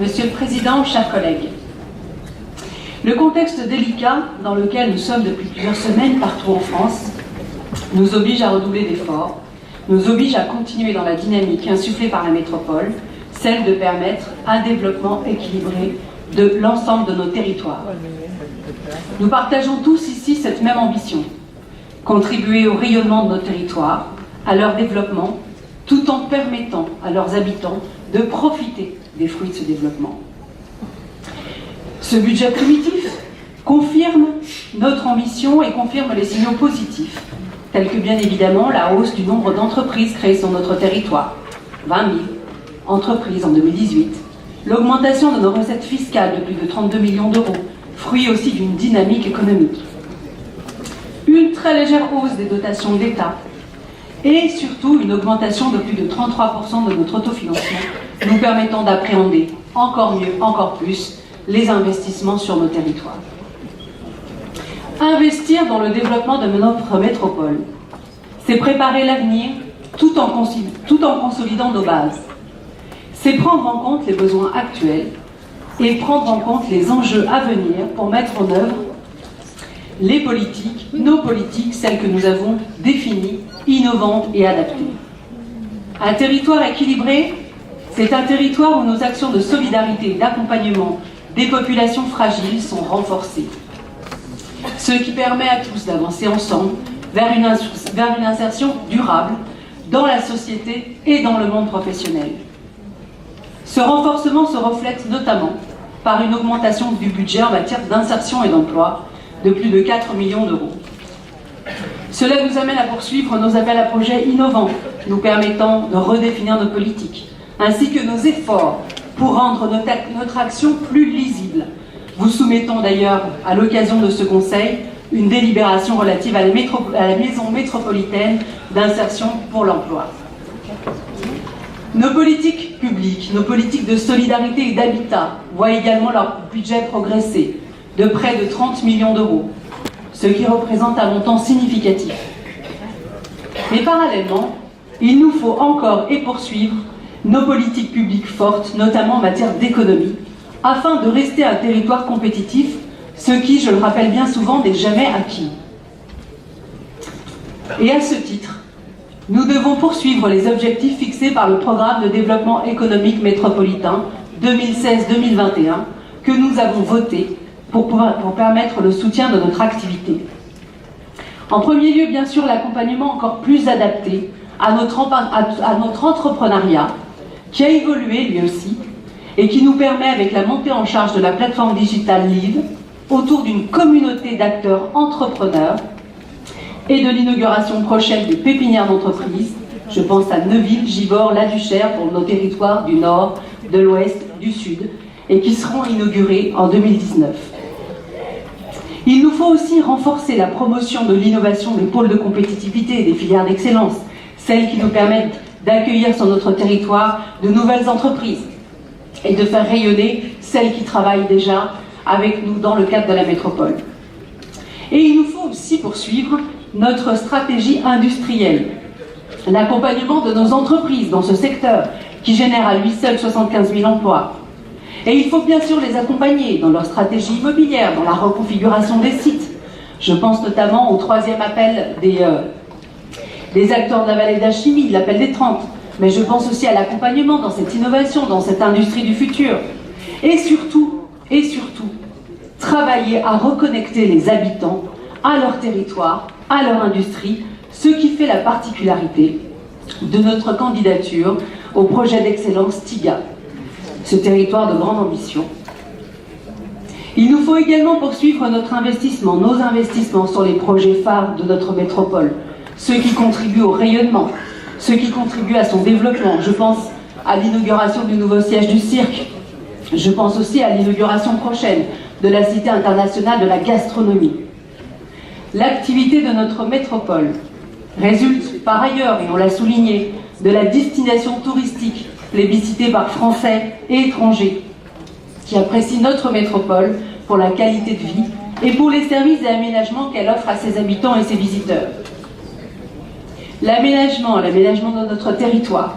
Monsieur le Président, chers collègues, le contexte délicat dans lequel nous sommes depuis plusieurs semaines partout en France nous oblige à redoubler d'efforts, nous oblige à continuer dans la dynamique insufflée par la métropole, celle de permettre un développement équilibré de l'ensemble de nos territoires. Nous partageons tous ici cette même ambition, contribuer au rayonnement de nos territoires, à leur développement, tout en permettant à leurs habitants de profiter des fruits de ce développement. Ce budget primitif confirme notre ambition et confirme les signaux positifs, tels que bien évidemment la hausse du nombre d'entreprises créées sur notre territoire, 20 000 entreprises en 2018, l'augmentation de nos recettes fiscales de plus de 32 millions d'euros, fruit aussi d'une dynamique économique, une très légère hausse des dotations de l'État et surtout une augmentation de plus de 33% de notre autofinancement, nous permettant d'appréhender encore mieux, encore plus, les investissements sur nos territoires. Investir dans le développement de notre métropole, c'est préparer l'avenir tout en consolidant nos bases. C'est prendre en compte les besoins actuels et prendre en compte les enjeux à venir pour mettre en œuvre les politiques, nos politiques, celles que nous avons définies, innovantes et adaptées. Un territoire équilibré, c'est un territoire où nos actions de solidarité et d'accompagnement des populations fragiles sont renforcées. Ce qui permet à tous d'avancer ensemble vers une insertion durable dans la société et dans le monde professionnel. Ce renforcement se reflète notamment par une augmentation du budget en matière d'insertion et d'emploi de plus de 4 millions d'euros. Cela nous amène à poursuivre nos appels à projets innovants, nous permettant de redéfinir nos politiques, ainsi que nos efforts pour rendre notre action plus lisible. Vous soumettons d'ailleurs, à l'occasion de ce conseil, une délibération relative à la maison métropolitaine d'insertion pour l'emploi. Nos politiques publiques, nos politiques de solidarité et d'habitat voient également leur budget progresser de près de 30 millions d'euros, ce qui représente un montant significatif. Mais parallèlement, il nous faut encore et poursuivre nos politiques publiques fortes, notamment en matière d'économie, afin de rester un territoire compétitif, ce qui, je le rappelle bien souvent, n'est jamais acquis. Et à ce titre, nous devons poursuivre les objectifs fixés par le programme de développement économique métropolitain 2016-2021 que nous avons voté pour permettre le soutien de notre activité. En premier lieu, bien sûr, l'accompagnement encore plus adapté à notre entrepreneuriat, qui a évolué lui aussi, et qui nous permet, avec la montée en charge de la plateforme digitale Live, autour d'une communauté d'acteurs entrepreneurs, et de l'inauguration prochaine des pépinières d'entreprise, je pense à Neuville, Givors, La Duchère, pour nos territoires du Nord, de l'Ouest, du Sud, et qui seront inaugurées en 2019. Il nous faut aussi renforcer la promotion de l'innovation des pôles de compétitivité et des filières d'excellence, celles qui nous permettent d'accueillir sur notre territoire de nouvelles entreprises et de faire rayonner celles qui travaillent déjà avec nous dans le cadre de la métropole. Et il nous faut aussi poursuivre notre stratégie industrielle, l'accompagnement de nos entreprises dans ce secteur qui génère à lui seul 75 000 emplois. Et il faut bien sûr les accompagner dans leur stratégie immobilière, dans la reconfiguration des sites. Je pense notamment au troisième appel des acteurs de la vallée d'Achimie, l'appel des 30. Mais je pense aussi à l'accompagnement dans cette innovation, dans cette industrie du futur. Et surtout, travailler à reconnecter les habitants à leur territoire, à leur industrie, ce qui fait la particularité de notre candidature au projet d'excellence TIGA, ce territoire de grande ambition. Il nous faut également poursuivre nos investissements sur les projets phares de notre métropole, ceux qui contribuent au rayonnement, ceux qui contribuent à son développement. Je pense à l'inauguration du nouveau siège du cirque. Je pense aussi à l'inauguration prochaine de la Cité internationale de la gastronomie. L'activité de notre métropole résulte par ailleurs, et on l'a souligné, de la destination touristique plébiscitée par Français et étrangers qui apprécient notre métropole pour la qualité de vie et pour les services et aménagements qu'elle offre à ses habitants et ses visiteurs. L'aménagement de notre territoire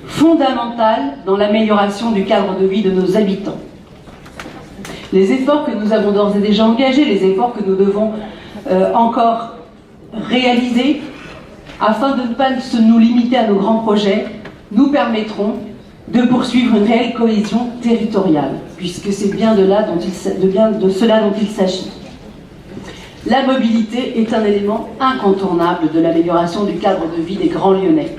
fondamentale dans l'amélioration du cadre de vie de nos habitants. Les efforts que nous avons d'ores et déjà engagés, les efforts que nous devons encore réaliser, afin de ne pas nous limiter à nos grands projets, nous permettront de poursuivre une réelle cohésion territoriale, puisque c'est bien de cela dont il s'agit. La mobilité est un élément incontournable de l'amélioration du cadre de vie des Grands Lyonnais.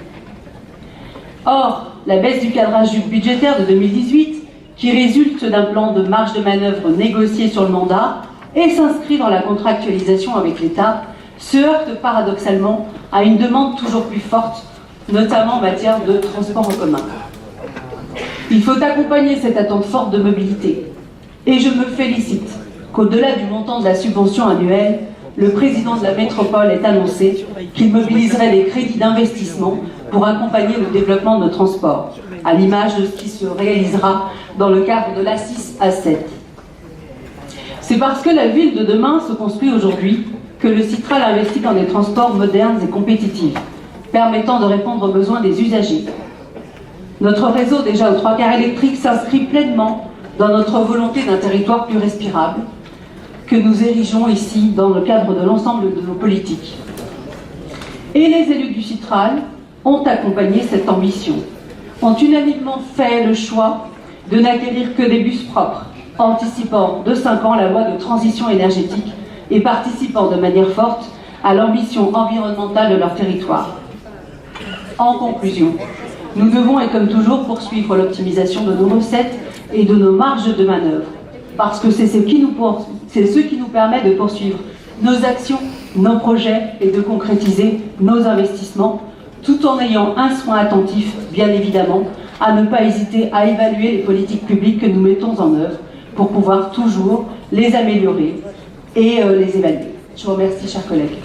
Or, la baisse du cadrage budgétaire de 2018, qui résulte d'un plan de marge de manœuvre négocié sur le mandat et s'inscrit dans la contractualisation avec l'État, se heurte paradoxalement à une demande toujours plus forte, notamment en matière de transport en commun. Il faut accompagner cette attente forte de mobilité. Et je me félicite qu'au-delà du montant de la subvention annuelle, le président de la métropole ait annoncé qu'il mobiliserait des crédits d'investissement pour accompagner le développement de nos transports, à l'image de ce qui se réalisera dans le cadre de l'A6 A7. C'est parce que la ville de demain se construit aujourd'hui que le Citral investit dans des transports modernes et compétitifs, permettant de répondre aux besoins des usagers. Notre réseau, déjà aux 3/4 électrique, s'inscrit pleinement dans notre volonté d'un territoire plus respirable, que nous érigeons ici dans le cadre de l'ensemble de nos politiques. Et les élus du Citral ont accompagné cette ambition, ont unanimement fait le choix de n'acquérir que des bus propres, anticipant de 5 ans la loi de transition énergétique et participant de manière forte à l'ambition environnementale de leur territoire. En conclusion, nous devons, et comme toujours, poursuivre l'optimisation de nos recettes et de nos marges de manœuvre, parce que c'est ce qui nous permet de poursuivre nos actions, nos projets et de concrétiser nos investissements, tout en ayant un soin attentif, bien évidemment, à ne pas hésiter à évaluer les politiques publiques que nous mettons en œuvre pour pouvoir toujours les améliorer et les évaluer. Je vous remercie, chers collègues.